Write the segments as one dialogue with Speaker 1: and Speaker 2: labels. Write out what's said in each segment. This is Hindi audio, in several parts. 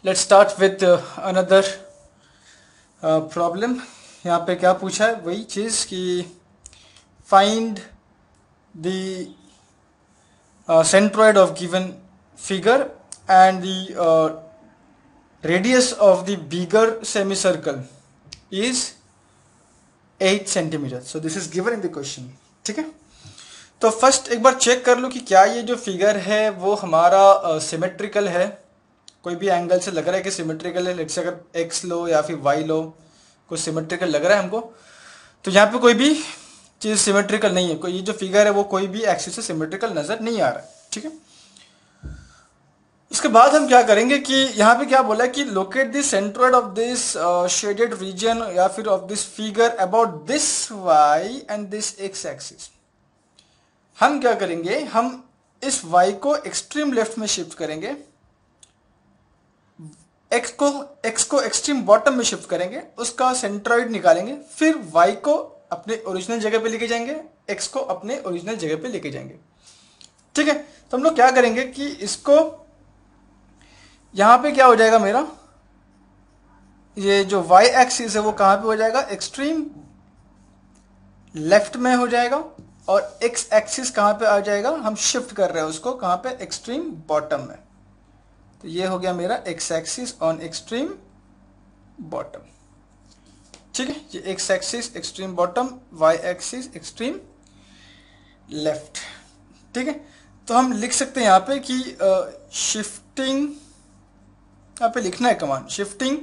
Speaker 1: Let's start with another problem. यहाँ पे क्या पूछा है, वही चीज़ कि find the centroid of given figure and the radius of the bigger semicircle is 8 centimeter. So this is given in the question. ठीक है, तो फर्स्ट एक बार चेक कर लो कि क्या ये जो फिगर है वो हमारा सिमेट्रिकल है, कोई भी एंगल से लग रहा है कि सिमेट्रिकल है। लेट्स से अगर एक्स लो या फिर वाई लो, कुछ सिमेट्रिकल लग रहा है हमको, तो यहाँ पे कोई भी चीज़ सिमेट्रिकल नहीं है, कोई ये जो फिगर है वो कोई भी एक्सिस से सिमेट्रिकल नजर नहीं आ रहा है। ठीक है, उसके बाद हम क्या करेंगे कि यहाँ पे क्या बोला है कि locate this centroid of this shaded region या फिर of this figure about this Y and this X axis. हम क्या करेंगे, हम इस y को एक्सट्रीम लेफ्ट में शिफ्ट करेंगे, x को एक्सट्रीम बॉटम में शिफ्ट करेंगे, उसका सेंट्रॉइड निकालेंगे, फिर y को अपने ओरिजिनल जगह पे लेके जाएंगे, x को अपने ओरिजिनल जगह पे लेके जाएंगे। ठीक है, तो हम लोग क्या करेंगे कि इसको यहां पे क्या हो जाएगा, मेरा ये जो y एक्सिस है वो कहां पे हो जाएगा, एक्सट्रीम लेफ्ट में हो जाएगा, और x एक्सिस कहां पे आ जाएगा, हम शिफ्ट कर रहे हैं उसको कहां पे, एक्सट्रीम बॉटम में। तो ये हो गया मेरा x axis on extreme bottom. ठीक है, ये x axis extreme bottom, y axis extreme left. ठीक है, तो हम लिख सकते हैं यहाँ पे कि शिफ्टिंग, यहाँ पे लिखना है command, shifting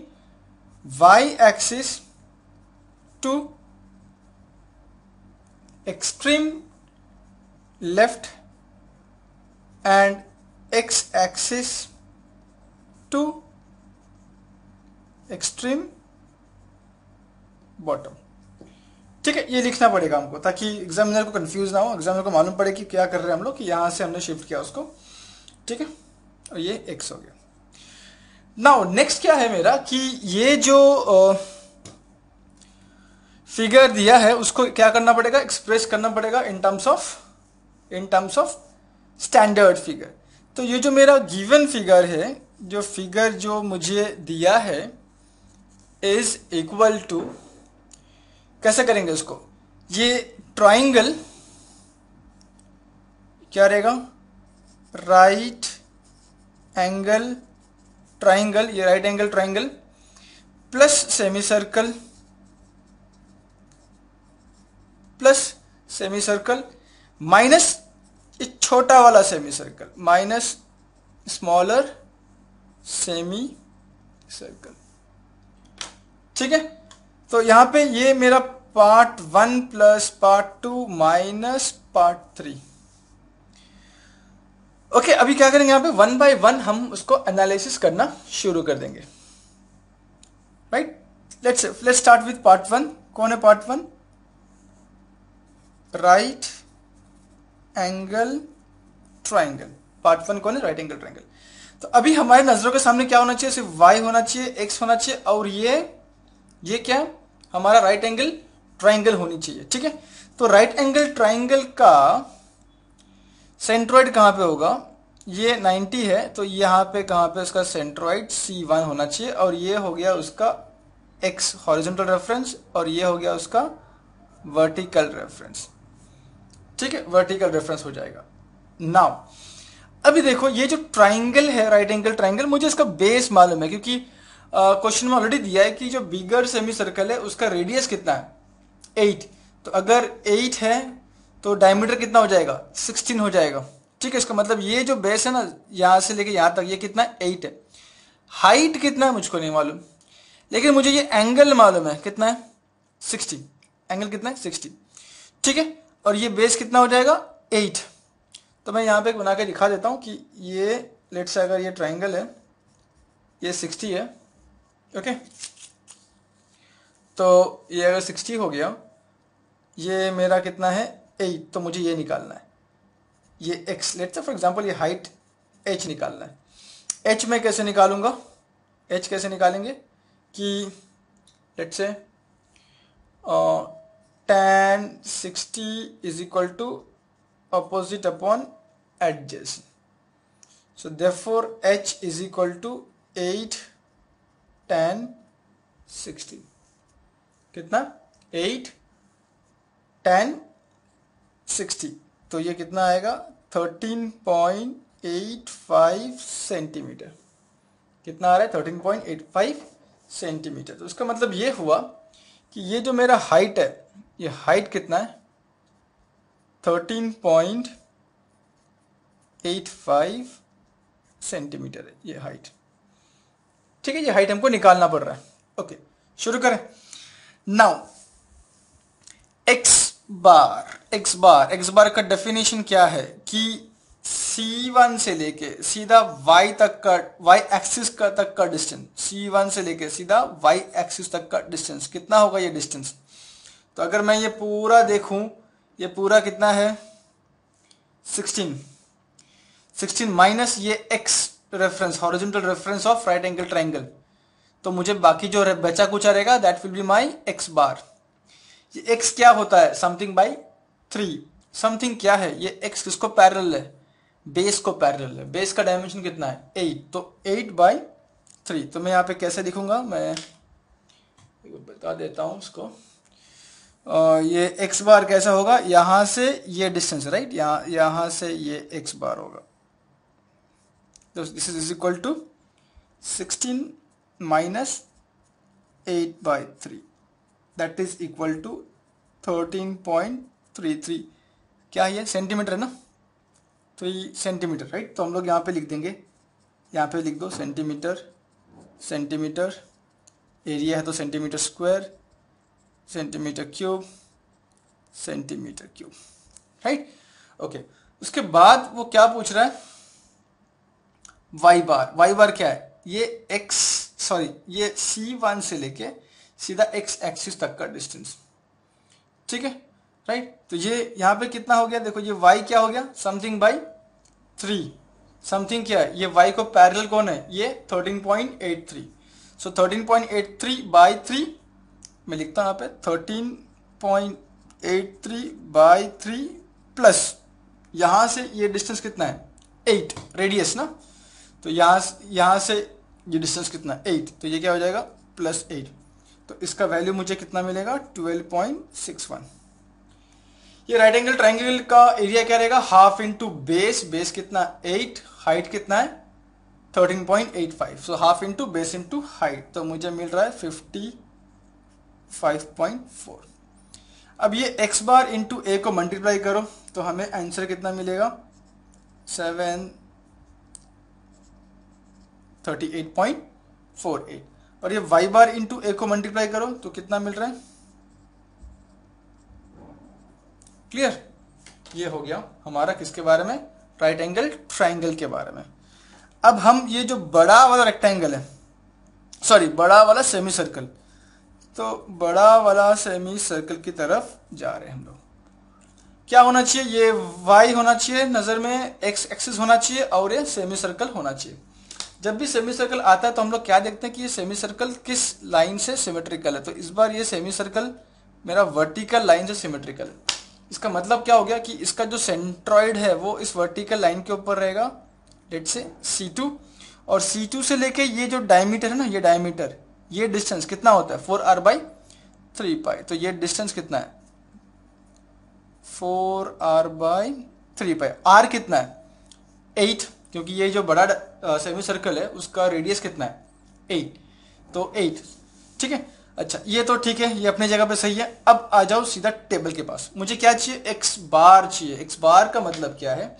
Speaker 1: y axis to extreme left and x axis to extreme bottom। ठीक है, ये लिखना पड़ेगा हमको ताकि एग्जामिनर को कंफ्यूज ना हो, एग्जामिनर को मालूम पड़े कि क्या कर रहे हैं हम लोग, कि यहां से हमने शिफ्ट किया उसको। ठीक है, और ये x हो गया। नाउ नेक्स्ट क्या है मेरा कि ये जो फिगर दिया है उसको क्या करना पड़ेगा, एक्सप्रेस करना पड़ेगा in terms of standard figure. तो ये जो मेरा गिवन फिगर है, जो फिगर जो मुझे दिया है, इज इक्वल टू, कैसे करेंगे उसको, ये ट्राइंगल क्या रहेगा, राइट एंगल ट्राइंगल, ये right angle triangle plus semi circle plus semi circle minus छोटा वाला semi circle minus smaller semi circle. ठीक है, तो यहां पे ये मेरा part 1 plus part 2 minus part 3। Okay, अभी क्या करेंगे, यहां पे 1 बाय 1 हम उसको एनालिसिस करना शुरू कर देंगे। Right, let's start with part 1। कौन है part 1, right angle triangle. Part 1 कौन है, राइट एंगल ट्राइंगल। तो अभी हमारे नजरों के सामने क्या होना चाहिए, सिर्फ y होना चाहिए, x होना चाहिए, और ये क्या, हमारा राइट एंगल ट्राइंगल होनी चाहिए। ठीक है, तो राइट एंगल ट्राइंगल का सेंट्रॉइड कहां पे होगा, ये 90 है, तो यहां पे कहां पे उसका सेंट्रॉइड C1 होना चाहिए, और ये हो गया उसका x हॉरिजॉन्टल रेफरेंस, और ये हो गया उसका वर्टिकल रेफरेंस। ठीक है, वर्टिकल रेफरेंस हो जाएगा। नाउ अभी देखो, ये जो ट्राइंगल है राइट एंगल ट्राइंगल, मुझे इसका बेस मालूम है क्योंकि क्वेश्चन में ऑलरेडी दिया है कि जो बिगर सेमी सर्कल है उसका रेडियस कितना है, 8। तो अगर 8 है तो डायमीटर कितना हो जाएगा, 16 हो जाएगा। ठीक है, इसका मतलब ये जो बेस है ना, यहां से लेके यहां तक, ये कितना है, 8 है। हाइट कितना है मुझको नहीं मालूम, लेकिन मुझे ये एंगल मालूम है, कितना है, 60। एंगल कितना है, 60। ठीक है, और ये बेस कितना हो जाएगा, 8। तो मैं यहाँ पे बना के दिखा देता हूँ कि ये लेट्स से अगर ये ट्राइंगल है, ये 60 है। ओके, तो ये अगर 60 हो गया, ये मेरा कितना है, 8, तो मुझे ये निकालना है, ये x, let's say for example ये हाइट h निकालना है। h मैं कैसे निकालूंगा, h कैसे निकालेंगे कि let's say tan 60 is equal to opposite upon adjacent. So therefore h is equal to 8 10 60 कितना 8 10 60 तो ये कितना आएगा 13.85 सेंटीमीटर। कितना आ रहा है 13.85 सेंटीमीटर। तो इसका मतलब ये हुआ कि ये जो मेरा हाइट है ये हाइट कितना है 13.85 सेंटीमीटर है ये हाइट। ठीक है, ये हाइट हमको निकालना पड़ रहा है। ओके शुरू करें। नाउ एक्स बार का डेफिनेशन क्या है कि C1 से लेके सीधा y तक का y एक्सिस का तक का डिस्टेंस, C1 से लेके सीधा y एक्सिस तक का डिस्टेंस कितना होगा ये डिस्टेंस। तो अगर मैं ये पूरा देखूं ये पूरा कितना है 16 माइनस ये x reference horizontal reference of right angle triangle, तो मुझे बाकी जो बचा कुछ रहेगा that will be my x bar. ये x क्या होता है समथिंग बाई 3। समथिंग क्या है ये x किसको पैरेलल है बेस को पैरेलल है। बेस का डायमेंशन कितना है 8 तो 8/3। तो मैं यहाँ पे कैसे लिखूंगा मैं बता देता हूँ उसको। ये x बार कैसा होगा यहां से ये डिस्टेंस राइट यहां से ये x बार होगा। तो this is equal to 16 minus 8/3 that is equal to 13.33। क्या है सेंटीमीटर है ना 3 सेंटीमीटर राइट। तो हम लोग यहाँ पे लिख देंगे, यहाँ पे लिख दो सेंटीमीटर एरिया है तो centimetre square centimetre cube right. Okay उसके बाद वो क्या पूछ रहा है वाई बार क्या है ये ये C1 से लेके सीधा x एक्सिस तक का डिस्टेंस। ठीक है राइट। तो ये यहाँ पे कितना हो गया देखो ये y क्या हो गया समथिंग बाई 3। समथिंग क्या है ये y को पैरेलल कौन है ये 13.83। सो 13.83/3 मैं लिखता हूँ यहाँ पे 13.83/3 प्लस यहाँ से ये डिस्टेंस कितना है 8 रेडियस ना। तो यहाँ से ये डिस्टेंस कितना 8 तो ये क्या हो जाएगा +8। तो इसका वैल्यू मुझे कितना मिलेगा 12.61। ये राइट एंगल ट्रायंगल का एरिया क्या रहेगा हाफ इंटू बेस कितना 8 हाइट कितना है 13.85। So half into base into height तो मुझे मिल रहा है 55.4। अब ये x बार इंटू a को मल्टीप्लाई करो तो हमें आंसर कितना मिलेगा 738.48। और ये y बार इंटू a को मल्टीप्लाई करो तो कितना मिल रहा है क्लियर। ये हो गया हमारा किसके बारे में राइट एंगल ट्रायंगल के बारे में। अब हम ये जो बड़ा वाला रेक्टेंगल है बड़ा वाला सेमी सर्कल, तो बड़ा वाला सेमी सर्कल की तरफ जा रहे हैं हम लोग। क्या होना चाहिए ये y होना चाहिए नजर में x एक्सिस होना चाहिए और ये सेमी सर्कल होना चाहिए। जब भी सेमी सर्कल आता है तो हम लोग क्या देखते हैं कि ये सेमी सर्कल किस लाइन से सिमेट्रिकल है। तो इस बार ये सेमी सर्कल मेरा वर्टिकल लाइन से सिमेट्रिकल है। इसका मतलब क्या हो गया कि इसका जो सेंट्रॉइड है वो इस वर्टिकल लाइन के ऊपर रहेगा लेट से C2 और C2 से लेके ये जो डायमीटर है ना ये डायमीटर ये डिस्टेंस कितना होता है 4r/3π। तो ये डिस्टेंस कितना है 4r/3π। r कितना है 8 क्योंकि ये जो बड़ा सेमी सर्कल है उसका रेडियस कितना है 8 तो 8। ठीक है अच्छा ये तो ठीक है ये अपनी जगह पे सही है। अब आ जाओ सीधा टेबल के पास। मुझे क्या चाहिए x बार चाहिए। x बार का मतलब क्या है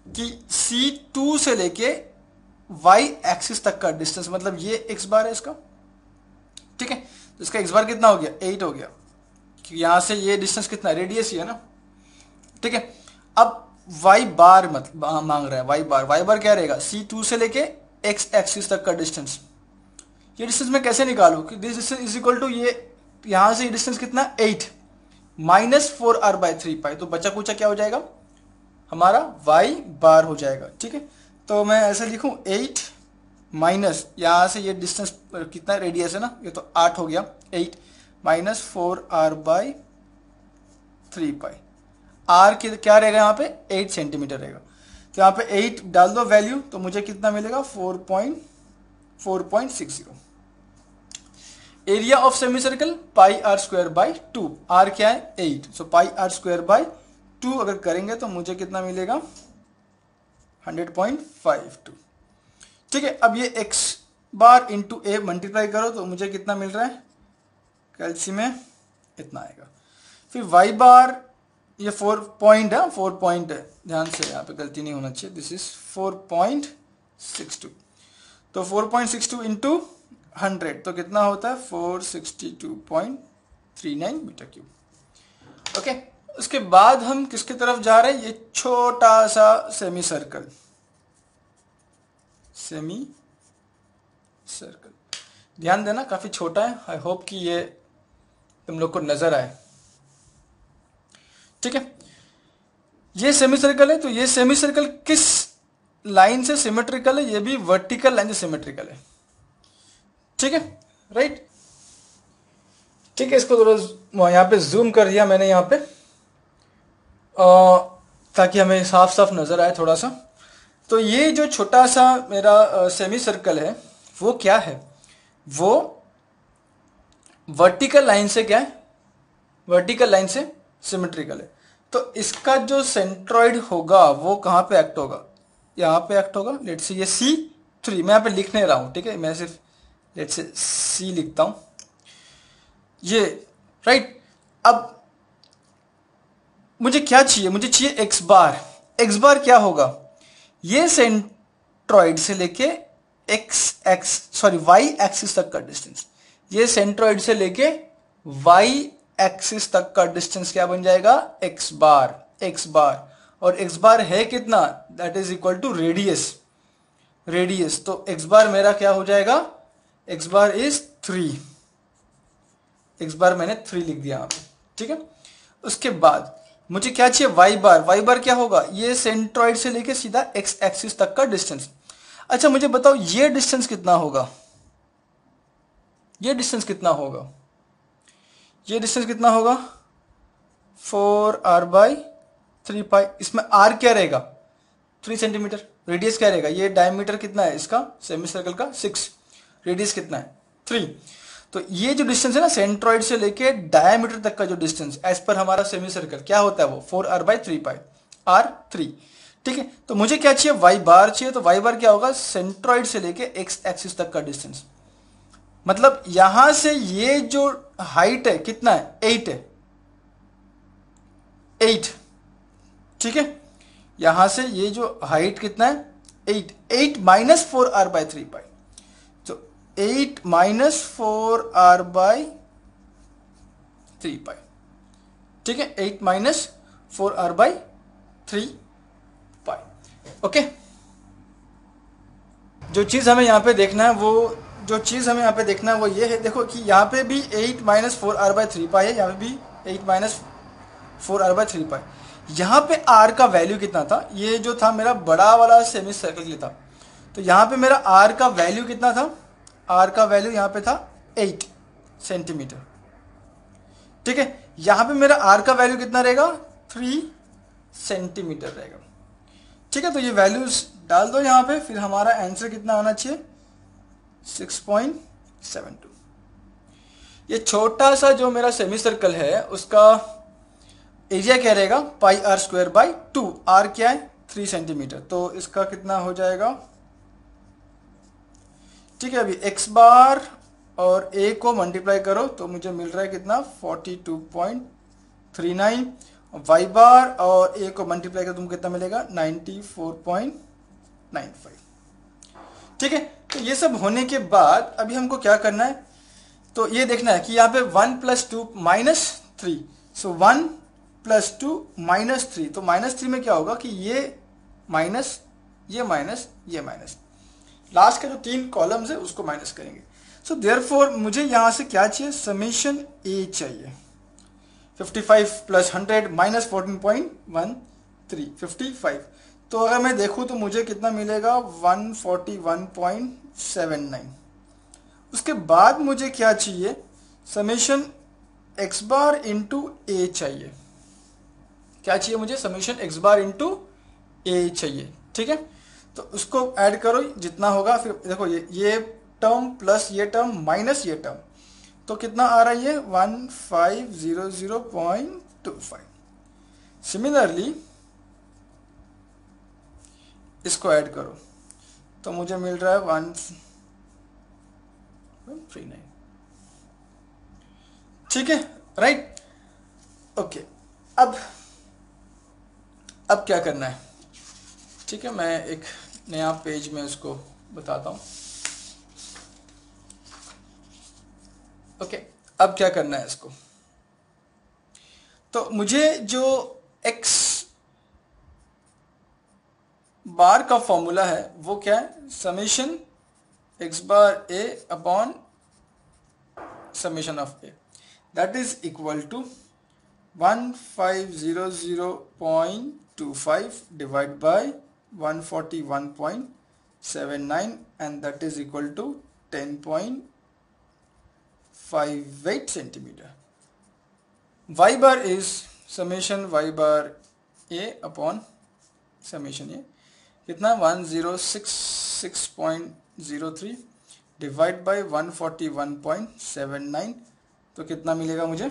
Speaker 1: कि C2 से लेके y एक्सिस तक का डिस्टेंस मतलब ये x बार है इसका। ठीक है तो इसका x बार कितना हो गया 8 हो गया क्योंकि यहां से ये डिस्टेंस कितना रेडियस ही है ना। ठीक है अब y बार मतलब मांग रहा है y बार क्या रहेगा C2 से लेके x एक्सिस तक का डिस्टेंस। ये डिस्टेंस मैं कैसे निकालूं कि this distance is equal to ये यहां से ये डिस्टेंस कितना 8 माइनस 4r/3π। तो बचा कुचा क्या हो जाएगा हमारा y बार हो जाएगा। ठीक है तो मैं ऐसे लिखूं 8 माइनस यहां से ये डिस्टेंस कितना रेडियस है ना ये तो 8 हो गया 8 माइनस 4r/3π। r क्या रहेगा यहाँ पे 8 सेंटीमीटर रहेगा। तो यहाँ पे 8 डाल दो वैल्यू तो मुझे कितना मिलेगा 4.60। Area of semi circle pi R square by 2, R क्या है 8, so pi R square by 2 अगर करेंगे तो मुझे कितना मिलेगा 100.52। ठीक है, अब ये x bar into A multiply करो तो मुझे कितना मिल रहा है, कैल्शियम में इतना आएगा। फिर y बार ये 4 पॉइंट है, 4 पॉइंट है, ध्यान से यहाँ पे गलती नहीं होना चाहिए, दिस इज 4.62, तो 4.62 इंटू 100 तो कितना होता है 462.39 मीटर क्यूब। ओके, उसके बाद हम किसकी तरफ जा रहे हैं, ये छोटा सा सेमी सर्कल, सेमी सर्कल ध्यान देना काफी छोटा है, आई होप कि ये तुम लोग को नजर आए। ठीक है, ये सेमी सर्कल है, तो ये सेमी सर्कल किस लाइन से सिमेट्रिकल है, ये भी वर्टिकल लाइन से सिमेट्रिकल है। ठीक है, राइट, ठीक है, इसको थोड़ा यहाँ पे जूम कर दिया मैंने यहाँ पे ताकि हमें साफ साफ नजर आए थोड़ा सा। तो ये जो छोटा सा मेरा सेमी सर्कल है वो क्या है, वो वर्टिकल लाइन से क्या है, वर्टिकल लाइन से सिमेट्रिकल है। तो इसका जो सेंट्रॉइड होगा वो कहाँ पे एक्ट होगा, यहाँ पे एक्ट होगा। लेट्स से ये C3 मैं यहाँ पे लिख नहीं रहा हूँ, ठीक है, मैं सिर्फ लेट्स से C लिखता हूँ ये, राइट। अब मुझे क्या चाहिए, मुझे चाहिए x बार। x बार क्या होगा, ये सेंट्रॉइड से लेके y एक्सिस तक का डिस्टेंस, ये सेंट्रॉइड से लेके y एक्सिस तक का डिस्टेंस क्या बन जाएगा x बार, x बार, और x बार है कितना, that is equal to radius, radius. तो x बार मेरा क्या हो जाएगा, x bar is 3, x bar मैंने 3 लिख दिया यहाँ पे। ठीक है, उसके बाद मुझे क्या चाहिए y बार, y बार क्या होगा, ये सेंट्रॉइड से लेके सीधा x एक्सिस तक का डिस्टेंस। अच्छा मुझे बताओ ये डिस्टेंस कितना होगा, ये डिस्टेंस कितना होगा, ये डिस्टेंस कितना होगा 4r/3 पाई। इसमें r क्या रहेगा 3 सेंटीमीटर, रेडियस क्या रहेगा, ये डायमीटर कितना है इसका सेमी सर्कल का 6, रेडियस कितना है 3। तो ये जो डिस्टेंस है ना सेंट्रॉइड से लेके डायमीटर तक का जो डिस्टेंस एज पर हमारा सेमी सर्कल क्या होता है वो 4r/3 पाई, r3। ठीक है, तो मुझे क्या चाहिए y बार चाहिए, तो y बार क्या होगा सेंट्रॉइड से लेके x एक्सिस तक का डिस्टेंस। मतलब यहां से ये जो हाइट है कितना है 8 है, 8। ठीक है, यहां से ये जो हाइट कितना है 8, 8 माइनस 4r/3 पाई, तो 8 माइनस 4r/3 पाई। ठीक है, 8 माइनस 4r/3 पाई। ओके, जो चीज हमें यहां पे देखना है वो, जो चीज हमें यहाँ पे देखना है वो ये है, देखो कि यहाँ पे भी 8 माइनस 4r/3 पाई है, यहाँ पे भी 8 माइनस 4r/3 पाई। यहाँ पे r का वैल्यू कितना था, ये जो था मेरा बड़ा वाला सेमी सर्कल के लिए था, तो यहाँ पे मेरा r का वैल्यू कितना था, r का वैल्यू यहाँ पे था 8 सेंटीमीटर। ठीक है, यहाँ पे मेरा r का वैल्यू कितना रहेगा 3 सेंटीमीटर रहेगा। ठीक है, तो ये वैल्यूज डाल दो यहाँ पे, फिर हमारा आंसर कितना आना चाहिए 6.72। ये छोटा सा जो मेरा सेमी सर्कल है उसका एरिया क्या रहेगा पाई आर स्क्वायर बाई 2, आर क्या है 3 सेंटीमीटर, तो इसका कितना हो जाएगा। ठीक है, अभी x बार और a को मल्टीप्लाई करो तो मुझे मिल रहा है कितना 42.39, y बार और a को मल्टीप्लाई करो तुमको कितना मिलेगा 94.95। ठीक है, तो ये सब होने के बाद अभी हमको क्या करना है, तो ये देखना है कि यहाँ पे 1 + 2 -3, सो 1 + 2 -3, तो -3 में क्या होगा कि ये माइनस, ये माइनस, ये माइनस, लास्ट के जो 3 कॉलम्स है उसको माइनस करेंगे। सो देयरफॉर मुझे यहाँ से क्या चाहिए समेशन a चाहिए, 55 + 100 -14.13, 55। तो अगर मैं देखूं तो मुझे कितना मिलेगा 141.79। उसके बाद मुझे क्या चाहिए summation x bar into a चाहिए, क्या चाहिए मुझे summation x bar into a चाहिए। ठीक है, तो उसको ऐड करो जितना होगा, फिर देखो ये टर्म प्लस ये टर्म माइनस ये टर्म, तो कितना आ रहा है ये 1500.25। सिमिलरली इसको ऐड करो तो मुझे मिल रहा है 139। ठीक है, राइट। ओके, अब क्या करना है? ठीक है, मैं एक नया पेज में उसको बताता हूं। ओके, अब क्या करना है इसको? तो मुझे जो x बार का फॉर्मूला है वो क्या है? Summation x bar a upon summation of a, that is equal to 1500.25 divided by 141.79 and that is equal to 10.58 centimeter. Y bar is summation y bar a upon summation a, कितना 1066.03 डिवाइड बाय 141.79, तो कितना मिलेगा मुझे?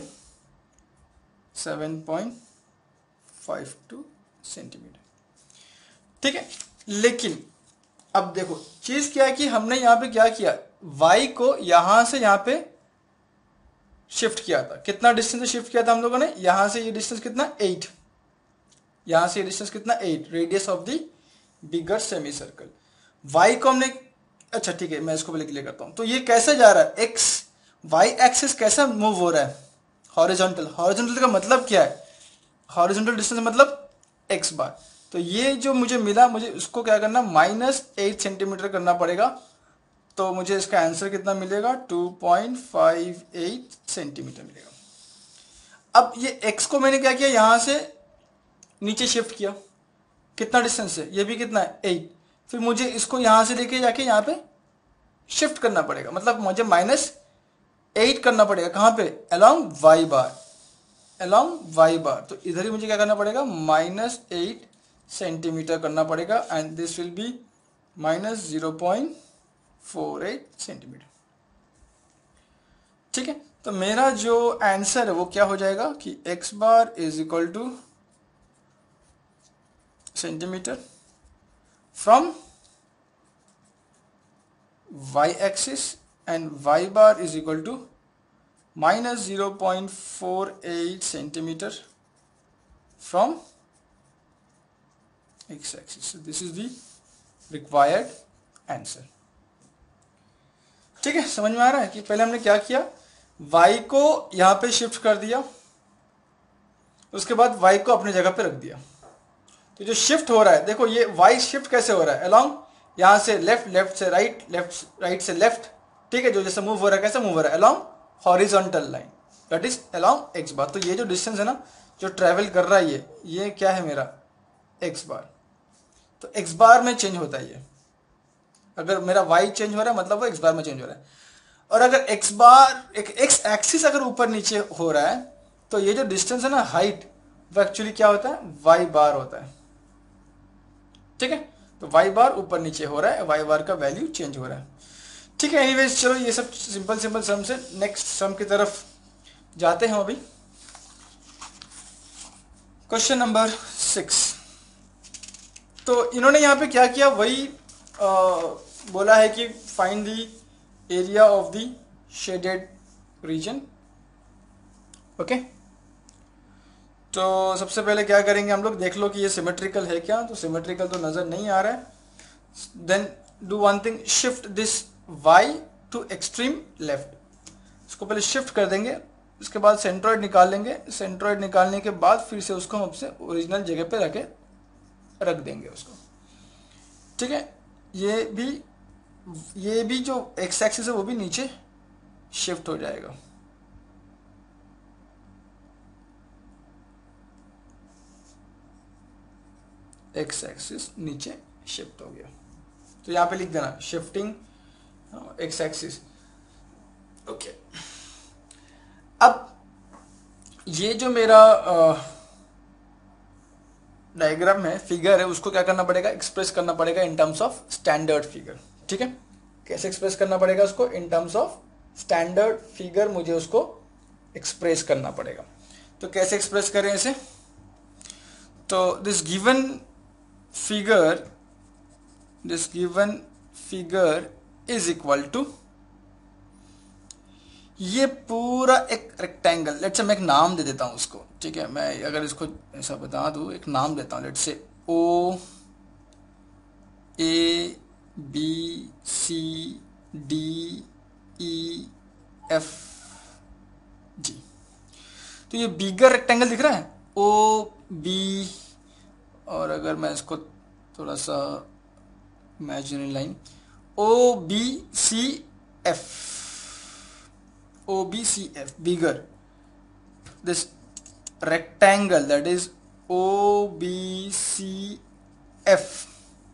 Speaker 1: 7.52 सेंटीमीटर। ठीक है, लेकिन अब देखो चीज क्या है कि हमने यहां पे क्या किया, y को यहां से यहां पे शिफ्ट किया था। कितना डिस्टेंस शिफ्ट किया था हम लोगों ने? यहां से ये डिस्टेंस कितना? 8। यहां से ये डिस्टेंस कितना? 8, radius of the bigger semi circle. y को हमने, अच्छा ठीक है, मैं इसको पहले क्लियर करता हूं। तो ये कैसे जा रहा है? x y एक्सिस कैसा मूव हो रहा है? हॉरिजॉन्टल। हॉरिजॉन्टल का मतलब क्या है? हॉरिजॉन्टल डिस्टेंस मतलब x बार। तो ये जो मुझे मिला, मुझे उसको क्या करना? -8 सेंटीमीटर करना पड़ेगा। तो मुझे इसका आंसर कितना मिलेगा? 2.58 सेंटीमीटर मिलेगा। अब ये x को मैंने क्या किया? यहां से नीचे शिफ्ट किया। कितना डिस्टेंस है? ये भी कितना है? 8। फिर मुझे इसको यहां से लेके जाके यहां पे शिफ्ट करना पड़ेगा, मतलब मुझे -8 करना पड़ेगा। कहां पे? अलोंग y बार, अलोंग y बार। तो इधर ही मुझे क्या करना पड़ेगा? -8 सेंटीमीटर करना पड़ेगा and this will be -0.48 centimetre. ठीक है, तो मेरा जो आंसर है वो क्या हो जाएगा कि x bar is equal two centimetre from y axis and y bar is equal to -0.48 centimeter from x axis. So this is the required answer. ठीक है, समझ में आ रहा है कि पहले हमने क्या किया? y को यहां पे शिफ्ट कर दिया, उसके बाद y को अपनी जगह पे रख दिया। तो जो शिफ्ट हो रहा है, देखो ये y शिफ्ट कैसे हो रहा है? अलोंग, यहां से लेफ्ट, लेफ्ट से राइट, लेफ्ट राइट से लेफ्ट। ठीक है, जो जैसे मूव हो रहा है, कैसे मूव हो रहा है? Along horizontal line, that is along x बार। तो ये जो डिस्टेंस है ना, जो ट्रेवल कर रहा है, ये क्या है मेरा? x बार। तो x बार में चेंज होता है ये। अगर मेरा y चेंज हो रहा है मतलब वो x बार में चेंज हो रहा है। और अगर x बार, x एक्सिस अगर ऊपर नीचे हो रहा है, तो ये जो डिस्टेंस है ना, हाइट, वो एक्चुअली क्या होता है? y बार होता है। ठीक है, तो y बार ऊपर नीचे हो रहा है, y बार का वैल्यू चेंज हो रहा है। ठीक है, एनीवेज चलो ये सब सिंपल सिंपल सम से नेक्स्ट सम की तरफ जाते हैं अभी। Question number 6। तो इन्होंने यहाँ पे क्या किया? वही बोला है कि find the area of the shaded region. Okay, तो सबसे पहले क्या करेंगे हम लोग? देख लो कि ये सिमेट्रिकल है क्या? तो सिमेट्रिकल तो नजर नहीं आ रहा है। Then do one thing, shift this y to extreme left. इसको पहले शिफ्ट कर देंगे, उसके बाद सेंट्रॉइड निकाल लेंगे। सेंट्रॉइड निकालने के बाद फिर से उसको हम अपने ओरिजिनल जगह पे रख देंगे उसको। ठीक है, ये भी जो एक्स एक्सिस है वो भी नीचे शिफ्ट हो जाएगा। एक्स एक्सिस नीचे शिफ्ट हो गया। तो यहां पे लिख देना शिफ्टिंग एक्स एक्सिस। ओके, अब ये जो मेरा डायग्राम है, फिगर है, उसको क्या करना पड़ेगा? एक्सप्रेस करना पड़ेगा in terms of standard figure. ठीक है, कैसे एक्सप्रेस करना पड़ेगा उसको? In terms of standard figure मुझे उसको एक्सप्रेस करना पड़ेगा। तो कैसे एक्सप्रेस करें इसे? तो this given figure is equal to, ये पूरा एक रेक्टेंगल, लेट्स से मैं एक नाम दे देता हूं उसको, ठीक है, मैं अगर इसको ऐसा बता दूं, एक नाम देता हूं, let's say O A B C D E F G. तो ये बिगर रेक्टेंगल दिख रहा है, ओ बी, और अगर मैं इसको थोड़ा सा imaginary line, O B C F, OBCF, bigger this rectangle, that is OBCF,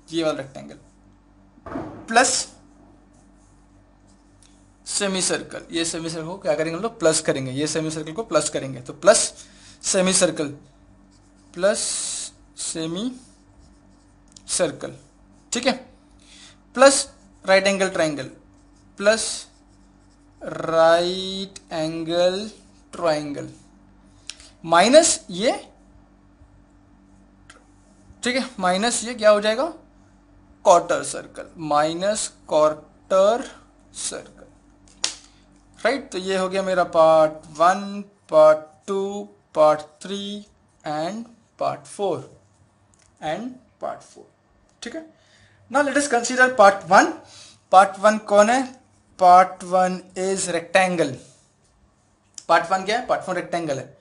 Speaker 1: ये वाला रेक्टेंगल, प्लस सेमी सर्कल, ये सेमी सर्कल को क्या करेंगे हम लोग? प्लस करेंगे, ये सेमी सर्कल को प्लस करेंगे, तो plus semi circle plus semi circle, ठीक है, plus right angle triangle plus right angle triangle, minus ये, ठीक है, माइनस ये क्या हो जाएगा? Quarter circle, minus quarter circle, right. तो ये हो गया मेरा part 1, part 2, part 3 and part 4 ठीक है। Now let us consider part 1। Part 1 कौन है? Part 1 is rectangle. पार्ट 1 क्या है? पार्ट 1 रेक्टेंगल है।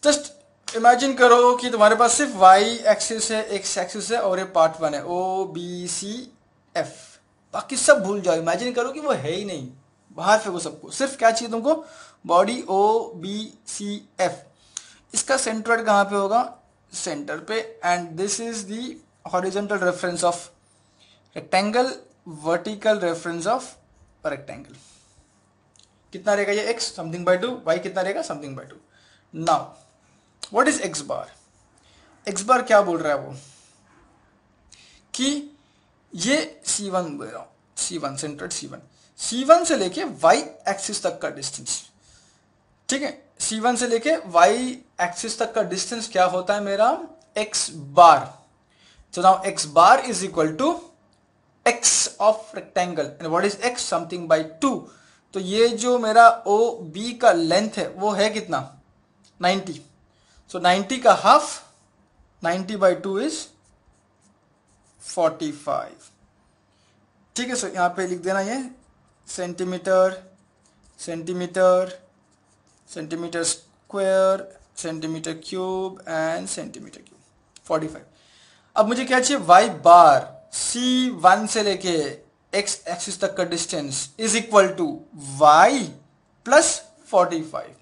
Speaker 1: जस्ट इमेजिन करो कि तुम्हारे पास सिर्फ वाई एक्सिस है, एक्स एक्सिस है, और ये पार्ट 1 है, ओ बी सी एफ, बाकी सब भूल जाओ। इमेजिन करो कि वो है ही नहीं, बाहर फेंको सबको, सिर्फ क्या चाहिए तुमको? Body O B C F. इसका सेंट्रोइड कहां पे होगा? सेंटर पे। And this is the horizontal reference of rectangle, vertical reference of rectangle. कितना रहेगा ये? x समथिंग बाय 2, y कितना रहेगा? Something by 2। Now what is x bar? x बार क्या बोल रहा है वो? कि ये C1 बोल रहा हूं, C1 सेंट्रोइड C1 से लेके y एक्सिस तक का डिस्टेंस, ठीक है, C1 से लेके y एक्सिस तक का डिस्टेंस क्या होता है मेरा? x bar. So now x bar is equal to x of rectangle, and what is x? Something by 2। तो ये जो मेरा OB का लेंथ है वो है कितना? 90। So 90 का हाफ, 90 by 2 is 45। ठीक है, सो यहाँ पे लिख देना ये centimetre, centimetre, centimetre square, centimetre cube and centimetre cube, 45। अब मुझे क्या चाहिए? y बार C1 से लेके x एक्सिस तक का distance is equal to y plus 45,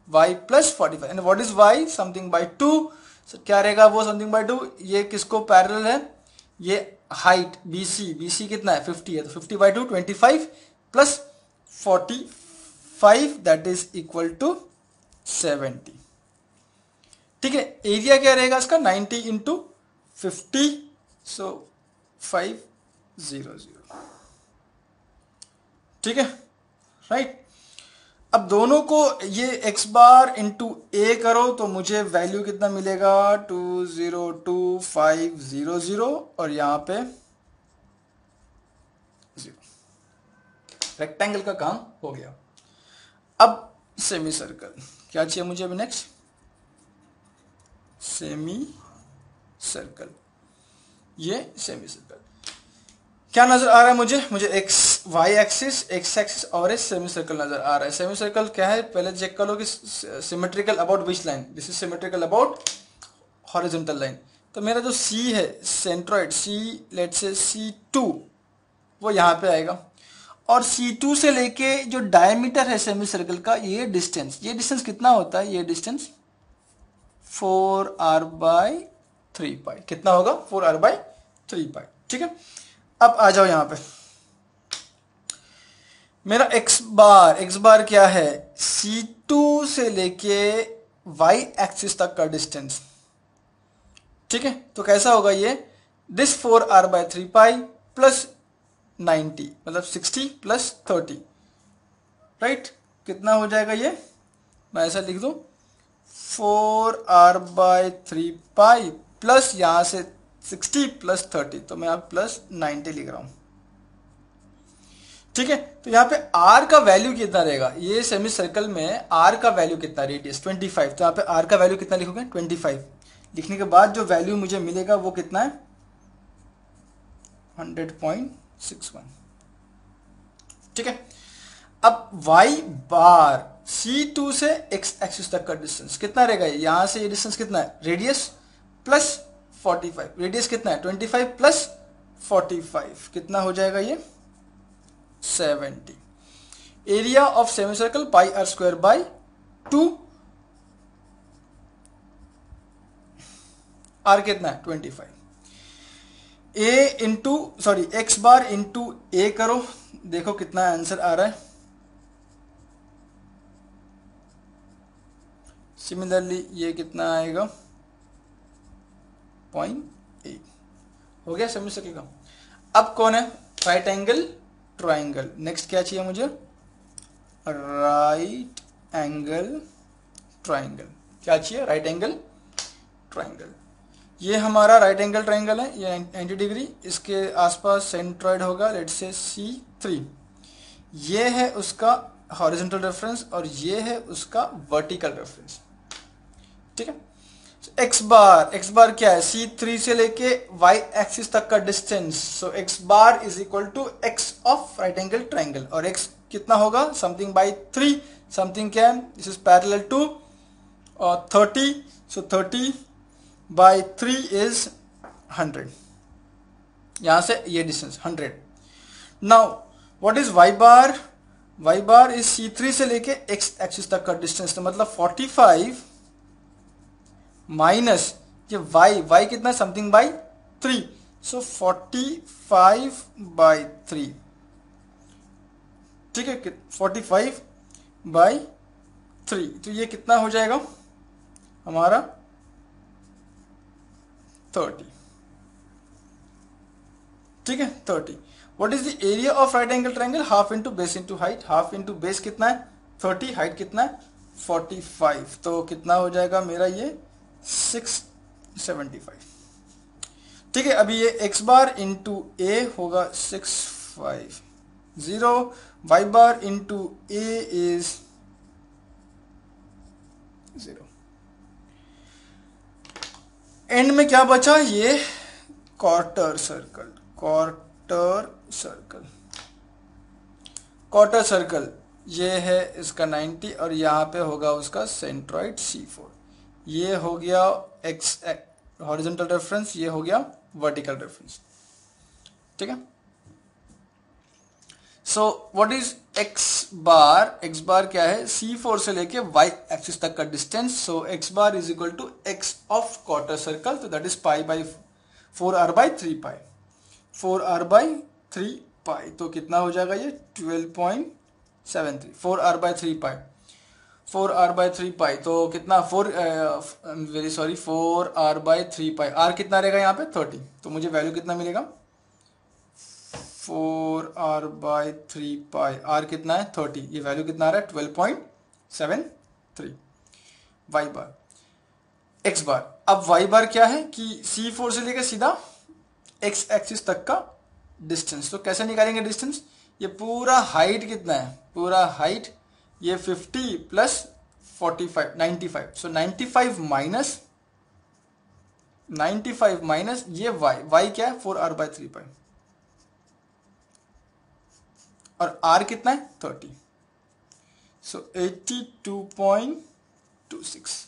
Speaker 1: y plus 45। And what is y? Something by 2। क्या रहेगा वो? Something by 2। ये किसको पैरेलल है? ये हाइट BC कितना है? 50 है, तो 50 by 2 25 plus 45, that is equal to 70। ठीक है, एरिया क्या रहेगा इसका? 90 इंटू 50, सो 500। ठीक है, राइट। अब दोनों को ये x बार इंटू ए करो तो मुझे वैल्यू कितना मिलेगा? 202,500, और यहां पे 0। रेक्टेंगल का काम हो गया। अब सेमी सर्कल क्या चाहिए मुझे अभी नेक्स्ट? Semi circle. ये सेमी सर्कल क्या नजर आ रहा है मुझे? X Y axis, X axis और एक सेमी सर्कल नजर आ रहा है। सेमी सर्कल क्या है? पहले चेक कर लो कि symmetrical about which line? This is symmetrical about horizontal line. तो मेरा जो सी है, centroid C, let's say C2, वो यहाँ पे आएगा। और C2 से लेके जो डायमीटर है सेमी सर्कल का, ये डिस्टेंस कितना होता है? ये डिस्टेंस 4r/3π। कितना होगा? 4r/3π। ठीक है, अब आ जाओ यहां पे। मेरा x बार क्या है? C2 से लेके y एक्सिस तक का डिस्टेंस। ठीक है, तो कैसा होगा ये? दिस 4r/3π प्लस 90, मतलब 60 प्लस 30, राइट। कितना हो जाएगा ये, मैं ऐसा लिख दूं 4r/3 प्लस यहां से 60 प्लस 30, तो मैं यहाँ प्लस 90 लिख रहा हूं। ठीक है, तो यहाँ पे r का वैल्यू कितना रहेगा, ये सेमी सर्कल में r का वैल्यू कितना, रेडियस 25, तो यहाँ पे r का वैल्यू कितना लिखोगे 25। लिखने के बाद जो वैल्यू मुझे मिलेगा वो कितना है 100.61। ठीक है, अब y बार C2 से x एक्सिस तक का डिस्टेंस कितना रहेगा, यहां से ये डिस्टेंस कितना है, रेडियस प्लस 45, रेडियस कितना है 25 प्लस 45, कितना हो जाएगा ये 70। Area of semi circle pi R square by 2, R कितना है 25, A into sorry X bar into A करो, देखो कितना आंसर आ रहा है। सिमिलरली ये कितना आएगा 0.8 हो गया सेमी सर्कल का। अब कौन है, राइट एंगल ट्राइंगल। नेक्स्ट क्या चाहिए मुझे, राइट एंगल ट्राइंगल। क्या चाहिए, राइट एंगल ट्राइंगल। ये हमारा राइट एंगल ट्राइंगल है, ये 90 डिग्री, इसके आसपास सेंट्रॉइड होगा लेट्स से C3। ये है उसका हॉरिजॉन्टल रेफरेंस और ये है उसका वर्टिकल रेफरेंस। ठीक है, एक्स बार क्या है, C3 से लेके y एक्सिस तक का distance, so x bar is equal to x of right angle triangle, और x कितना होगा समथिंग बाई 3, समथिंग क्या है, this is parallel to 30, so 30 by 3 is 100, यहां से ये distance 100। Now what is y bar is C3 से लेके x एक्सिस तक का डिस्टेंस, तो मतलब 45 माइनस ये y कितना समथिंग बाई 3, सो 45 बाई 3। ठीक है, 45 बाई 3, तो ये कितना हो जाएगा हमारा 30। ठीक है 30। What is the area of right angle triangle, half into base into height, half into base कितना है 30, हाइट कितना है 45, तो कितना हो जाएगा मेरा ये 675। ठीक है, अभी ये x बार इंटू ए होगा 650, y bar into A is 0। And में क्या बचा, ये क्वार्टर सर्कल ये है इसका 90 और यहाँ पे होगा उसका सेंट्रॉइड C4। ये हो गया एक्स हॉरिजॉन्टल रेफरेंस, ये हो गया वर्टिकल रेफरेंस। ठीक है, so what is x bar क्या है, C4 से लेके y एक्सिस तक का distance, so x bar is equal to x of quarter circle, तो that is pi by 4r/3 pi, 4r/3 pi, तो कितना हो जाएगा ये 12.73, 4r/3 पाई, 4r/3 पाई, तो कितना 4r/3 पाई, r कितना रहेगा यहाँ पे 30, तो मुझे वैल्यू कितना मिलेगा 4r/3 पाई, r कितना है 30, ये वैल्यू कितना आ रहा है 12.73 y बार x बार। अब y बार क्या है कि C4 से लेकर सीधा x एक्सिस तक का डिस्टेंस, तो कैसे निकालेंगे डिस्टेंस, ये पूरा हाइट कितना है, पूरा हाइट ये 50 प्लस 45 95, सो 95 माइनस ये y क्या है 4r/3 पाई, और r कितना है 30, सो 82.26।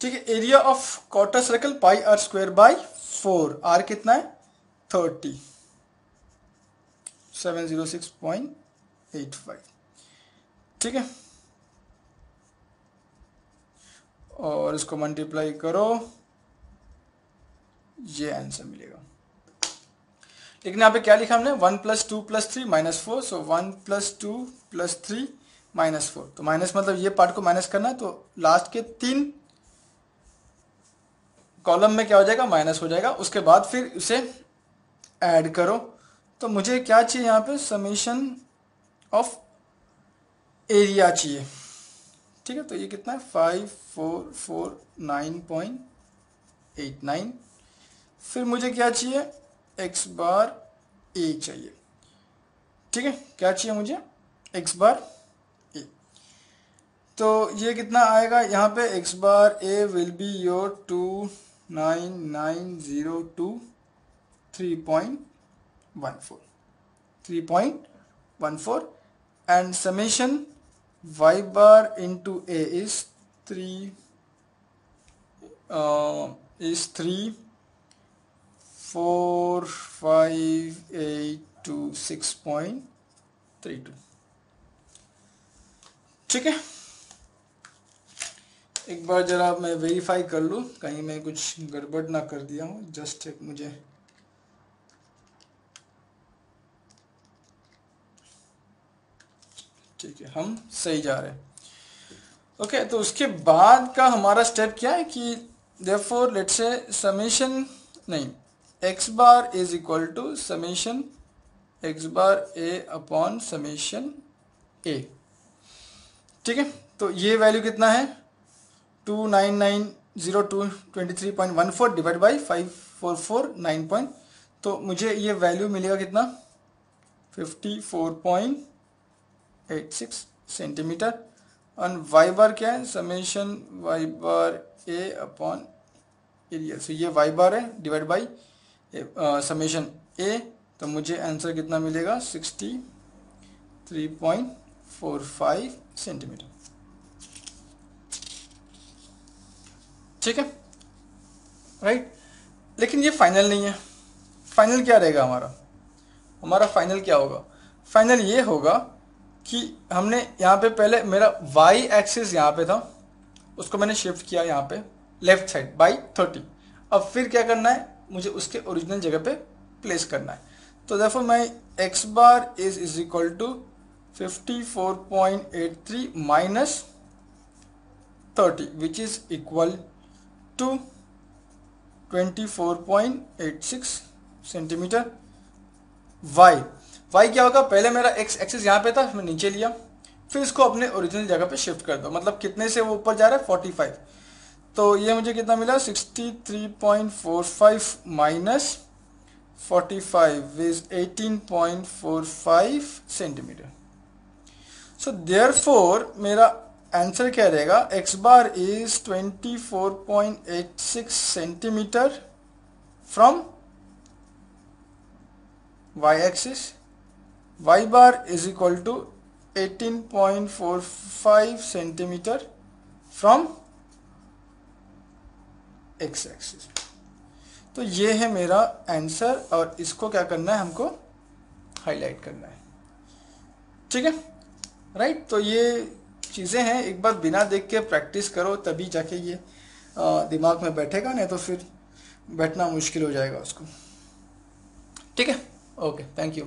Speaker 1: ठीक है, area of quarter circle pi R square by 4, r कितना है 30, 706.85। ठीक है, और इसको मल्टीप्लाई करो, ये आंसर मिलेगा। लेकिन यहाँ पे क्या लिखा हमने 1 + 2 + 3 -4, सो 1 + 2 + 3 -4, तो माइनस मतलब ये पार्ट को माइनस करना है, तो लास्ट के 3 कॉलम में क्या हो जाएगा माइनस हो जाएगा, उसके बाद फिर उसे ऐड करो, तो मुझे क्या चाहिए यहाँ पे समेशन ऑफ एरिया चाहिए। ठीक है, तो ये कितना है 5449.89। फिर मुझे क्या चाहिए, एक्स बार ए चाहिए। ठीक है, क्या चाहिए मुझे, एक्स बार ए। तो ये कितना आएगा यहाँ पे, x bar A will be your 29902.3.14 and summation y bar into a is 3.45826.32। ठीक है, एक बार जरा मैं वेरीफाई कर लूँ कहीं मैं कुछ गड़बड़ ना कर दिया हूँ। जस्ट एक मुझे ठीक है, हम सही जा रहे हैं। ओके, तो उसके बाद का हमारा स्टेप क्या है कि देयरफॉर लेट्स से समेशन नहीं, x bar is equal to summation x bar a upon summation a. ठीक है, तो ये वैल्यू कितना है 2990223.14 डिवाइड बाई 5449 तो मुझे ये वैल्यू मिलेगा कितना 54.86 सेंटीमीटर। और वाई बार क्या है, summation Y bar a upon area. सो ये वाई बार है डिवाइड बाई समेशन ए, तो मुझे आंसर कितना मिलेगा 63.45 सेंटीमीटर। ठीक है, राइट। लेकिन ये फाइनल नहीं है। फाइनल क्या रहेगा हमारा फाइनल क्या होगा, फाइनल ये होगा कि हमने यहाँ पे पहले मेरा y एक्सिस यहाँ पे था, उसको मैंने शिफ्ट किया यहाँ पे लेफ्ट साइड बाई 30। अब फिर क्या करना है, मुझे उसके ओरिजिनल जगह पे प्लेस करना है। तो therefore my x bar is equal to 54.83 minus 30 which is equal to 24.86 centimetre. y क्या होगा, पहले मेरा x एक्सिस यहाँ पे था, मैं नीचे लिया, फिर इसको अपने ओरिजिनल जगह पे शिफ्ट कर दो। मतलब कितने से वो ऊपर जा रहा है 45। तो ये मुझे कितना मिला 63.45 minus 45 is 18.45 centimetre. So therefore मेरा आंसर क्या रहेगा, x bar is 24.86 centimetre from y axis, y bar is equal to 18.45 centimetre from x axis. तो ये है मेरा आंसर और इसको क्या करना है, हमको हाईलाइट करना है। ठीक है, राइट। तो ये चीज़ें हैं, एक बार बिना देख के प्रैक्टिस करो तभी जाके ये दिमाग में बैठेगा, नहीं तो फिर बैठना मुश्किल हो जाएगा उसको। ठीक है, ओके, थैंक यू।